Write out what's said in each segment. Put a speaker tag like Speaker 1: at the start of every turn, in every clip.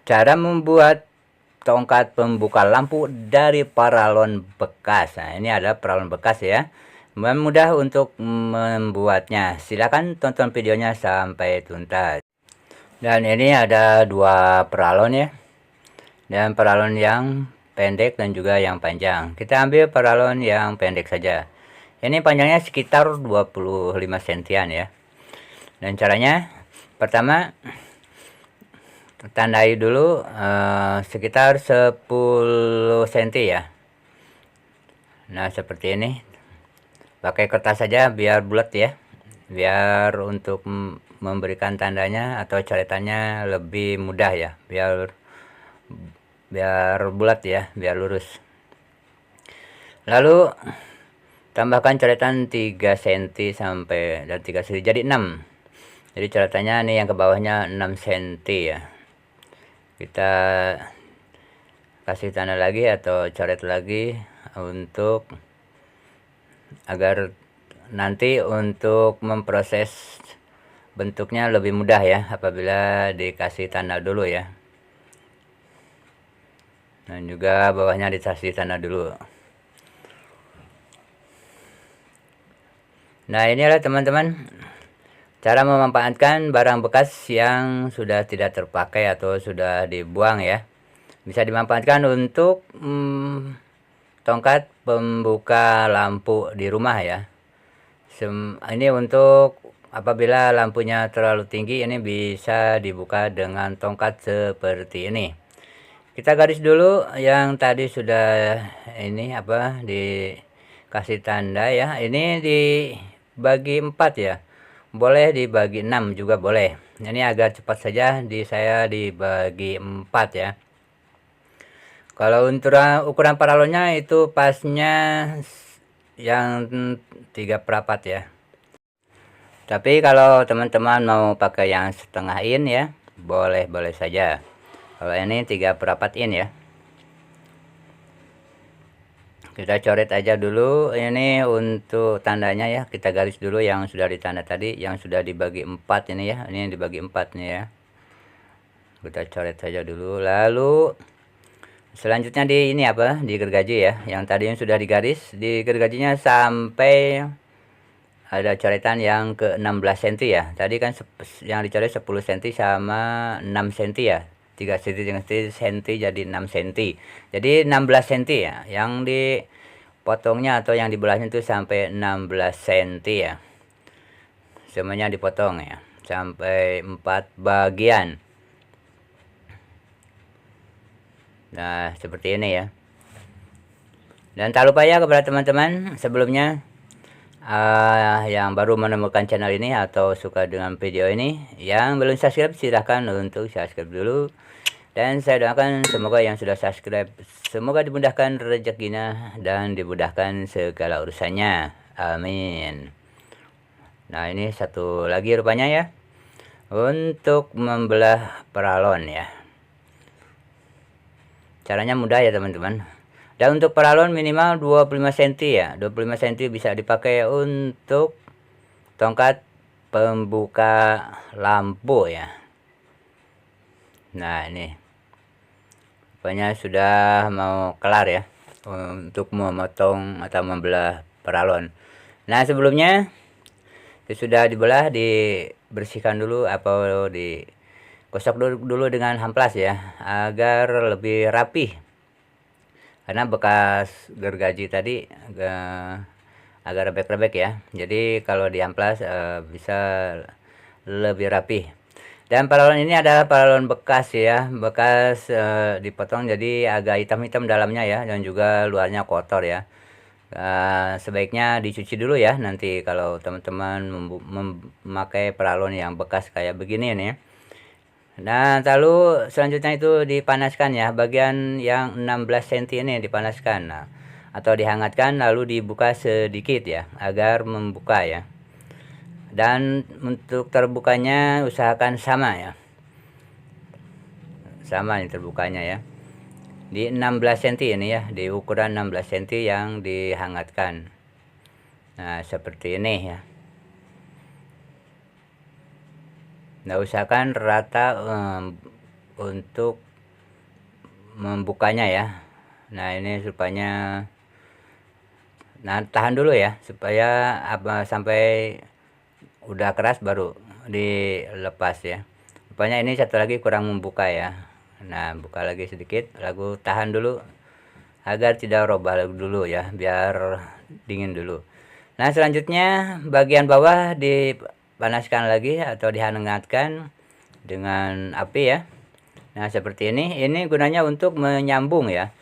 Speaker 1: Cara membuat tongkat pembuka lampu dari paralon bekas. Nah, ini ada paralon bekas ya. Mudah untuk membuatnya. Silakan tonton videonya sampai tuntas. Dan ini ada dua paralon ya. Dan paralon yang pendek dan juga yang panjang. Kita ambil paralon yang pendek saja. Ini panjangnya sekitar 25 sentian ya. Dan caranya, pertama tandai dulu sekitar 10 cm ya. Nah seperti ini, pakai kertas saja biar bulat ya, biar untuk memberikan tandanya atau coretannya lebih mudah ya, biar bulat ya, biar lurus. Lalu tambahkan coretan 3 cm sampai dan 3 cm jadi 6. Jadi coretannya nih yang ke bawahnya 6 cm ya. Kita kasih tanda lagi atau coret lagi untuk agar nanti untuk memproses bentuknya lebih mudah ya apabila dikasih tanda dulu ya. Dan juga bawahnya dikasih tanda dulu. Nah inilah teman-teman cara memanfaatkan barang bekas yang sudah tidak terpakai atau sudah dibuang ya. Bisa dimanfaatkan untuk tongkat pembuka lampu di rumah ya. Ini untuk apabila lampunya terlalu tinggi, ini bisa dibuka dengan tongkat seperti ini. Kita garis dulu yang tadi sudah ini apa dikasih tanda ya. Ini dibagi 4 ya. Boleh dibagi 6 juga boleh. Ini agar cepat saja saya dibagi 4 ya. Kalau untuk ukuran paralonnya itu pasnya yang 3/4 ya. Tapi kalau teman-teman mau pakai yang setengah in ya, boleh saja. Kalau ini 3/4 in ya. Kita coret aja dulu ini untuk tandanya ya. Kita garis dulu yang sudah ditanda tadi, yang sudah dibagi 4 ini ya. Ini dibagi 4 nih ya. Kita coret saja dulu. Lalu selanjutnya di ini apa? Di gergaji ya. Yang tadi yang sudah digaris, di gergajinya sampai ada coretan yang ke 16 cm ya. Tadi kan yang dicoret 10 cm sama 6 cm ya. 3 cm jadi 6 cm. Jadi 16 cm ya. Yang dipotongnya atau yang dibelahnya itu sampai 16 cm ya. Semuanya dipotong ya. Sampai 4 bagian. Nah seperti ini ya. Dan tak lupa ya kepada teman-teman sebelumnya yang baru menemukan channel ini atau suka dengan video ini, yang belum subscribe silahkan untuk subscribe dulu. Dan saya doakan semoga yang sudah subscribe semoga dimudahkan rezekinya dan dimudahkan segala urusannya, amin. Nah ini satu lagi rupanya ya, untuk membelah paralon ya. Caranya mudah ya teman-teman. Dan untuk paralon minimal 25 cm ya. 25 cm bisa dipakai untuk tongkat pembuka lampu ya. Nah ini rupanya sudah mau kelar ya untuk memotong atau membelah paralon. Nah sebelumnya sudah dibelah, dibersihkan dulu atau digosok dulu dengan amplas ya agar lebih rapi, karena bekas gergaji tadi agak rebek-rebek ya. Jadi kalau diamplas bisa lebih rapi. Dan paralon ini adalah paralon bekas ya, bekas dipotong jadi agak hitam-hitam dalamnya ya, dan juga luarnya kotor ya. Sebaiknya dicuci dulu ya nanti kalau teman-teman memakai paralon yang bekas kayak begini nih. Nah lalu selanjutnya itu dipanaskan ya, bagian yang 16 cm ini dipanaskan atau dihangatkan, lalu dibuka sedikit ya agar membuka ya. Dan untuk terbukanya usahakan sama ya, sama nih terbukanya ya, di 16 cm ini ya, di ukuran 16 cm yang dihangatkan. Nah seperti ini ya. Nah usahakan rata untuk membukanya ya. Nah ini supaya, nah tahan dulu ya supaya sampai udah keras baru dilepas ya. Rupanya ini satu lagi kurang membuka ya. Nah buka lagi sedikit, lalu tahan dulu agar tidak robah dulu ya, biar dingin dulu. Nah selanjutnya bagian bawah dipanaskan lagi atau dihangatkan dengan api ya. Nah seperti ini gunanya untuk menyambung ya.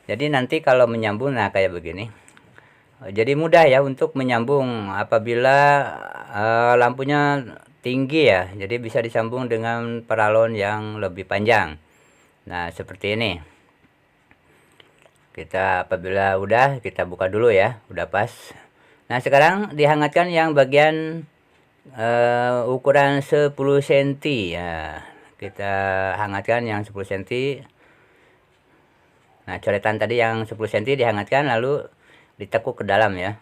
Speaker 1: Jadi nanti kalau menyambung, nah kayak begini, jadi mudah ya untuk menyambung apabila lampunya tinggi ya, jadi bisa disambung dengan paralon yang lebih panjang. Nah seperti ini. Kita apabila udah, kita buka dulu ya, udah pas. Nah sekarang dihangatkan yang bagian ukuran 10 cm ya. Kita hangatkan yang 10 cm. Nah coretan tadi yang 10 cm dihangatkan lalu ditekuk ke dalam ya.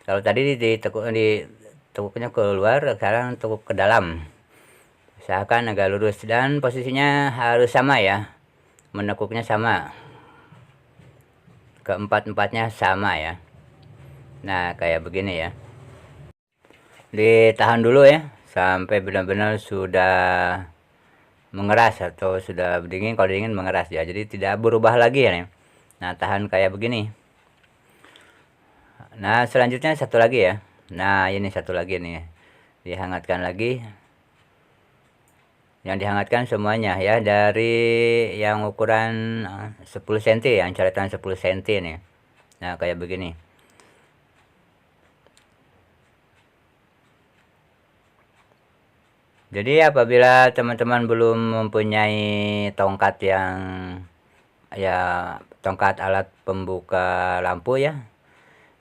Speaker 1: Kalau tadi ditekuknya keluar, sekarang tekuk ke dalam. Usahakan agak lurus dan posisinya harus sama ya. Menekuknya sama. Keempat-empatnya sama ya. Nah kayak begini ya. Ditahan dulu ya sampai benar-benar sudah mengeras atau sudah dingin. Kalau dingin mengeras ya, jadi tidak berubah lagi ya nih. Nah tahan kayak begini. Nah selanjutnya satu lagi ya. Nah ini satu lagi nih, dihangatkan lagi. Yang dihangatkan semuanya ya, dari yang ukuran 10 cm, yang coretan 10 cm nih. Nah kayak begini. Jadi apabila teman-teman belum mempunyai tongkat yang ya, tongkat alat pembuka lampu ya,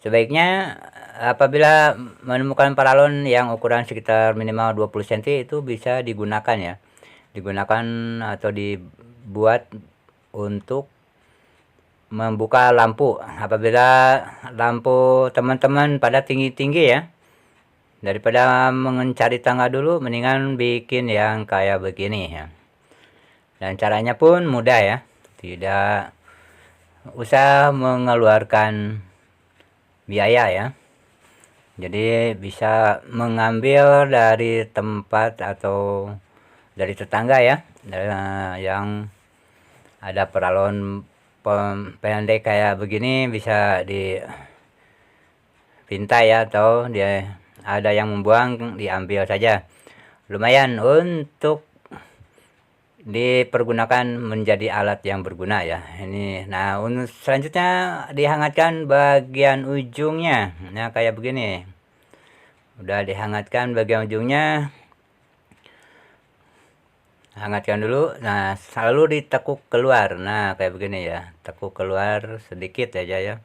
Speaker 1: sebaiknya apabila menemukan paralon yang ukuran sekitar minimal 20 cm itu bisa digunakan ya. Digunakan atau dibuat untuk membuka lampu apabila lampu teman-teman pada tinggi-tinggi ya. Daripada mencari tangga dulu, mendingan bikin yang kayak begini ya. Dan caranya pun mudah ya, tidak usah mengeluarkan biaya ya. Jadi bisa mengambil dari tempat atau dari tetangga ya, yang ada paralon pendek kayak begini, bisa dipinta ya, atau dia ada yang membuang, diambil saja. Lumayan untuk dipergunakan menjadi alat yang berguna ya ini. Nah selanjutnya dihangatkan bagian ujungnya. Nah kayak begini, udah dihangatkan bagian ujungnya, hangatkan dulu. Nah selalu ditekuk keluar. Nah kayak begini ya, tekuk keluar sedikit aja ya.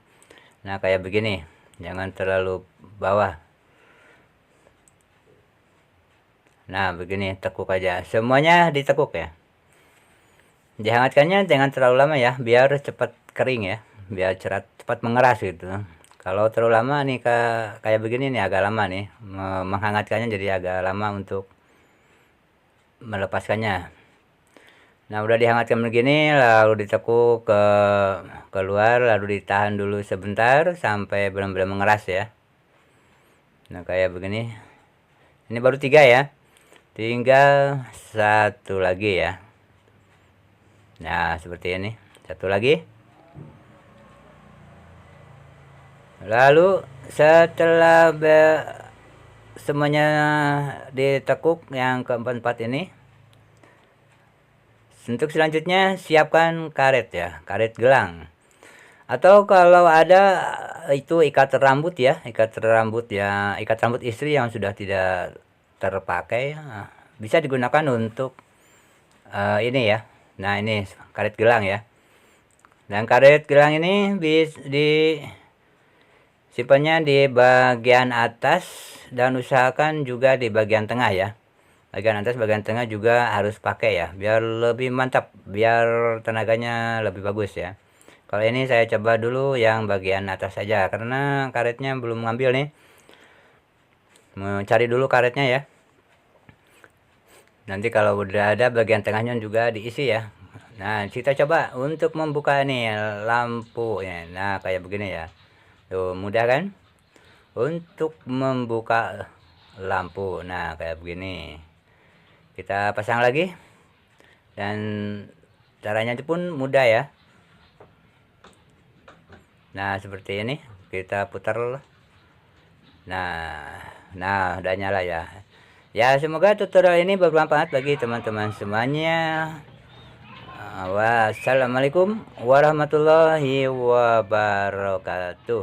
Speaker 1: Nah kayak begini, jangan terlalu bawah. Nah begini, tekuk aja, semuanya ditekuk ya. Dihangatkannya jangan terlalu lama ya, biar cepat kering ya, biar cepat mengeras gitu. Kalau terlalu lama nih kayak begini nih, agak lama nih menghangatkannya, jadi agak lama untuk melepaskannya. Nah udah dihangatkan begini, lalu ditekuk keluar, lalu ditahan dulu sebentar sampai benar-benar mengeras ya. Nah kayak begini, ini baru 3 ya, tinggal satu lagi ya. Nah seperti ini, satu lagi. Lalu setelah semuanya ditekuk yang keempat ini, untuk selanjutnya siapkan karet ya, karet gelang. Atau kalau ada itu ikat rambut ya, ikat rambut istri yang sudah tidak terpakai, bisa digunakan untuk ini ya. Nah ini karet gelang ya. Dan karet gelang ini simpannya di bagian atas dan usahakan juga di bagian tengah ya. Bagian atas, bagian tengah juga harus pakai ya, biar lebih mantap, biar tenaganya lebih bagus ya. Kalau ini saya coba dulu yang bagian atas saja karena karetnya belum ngambil nih. Mencari dulu karetnya ya. Nanti kalau udah ada bagian tengahnya juga diisi ya. Nah, kita coba untuk membuka nih lampu ya. Nah, kayak begini ya. Tuh, mudah kan? Untuk membuka lampu. Nah, kayak begini. Kita pasang lagi. Dan caranya itu pun mudah ya. Nah, seperti ini. Kita putar. Nah, udah nyala ya. Ya, semoga tutorial ini bermanfaat bagi teman-teman semuanya. Wassalamualaikum warahmatullahi wabarakatuh.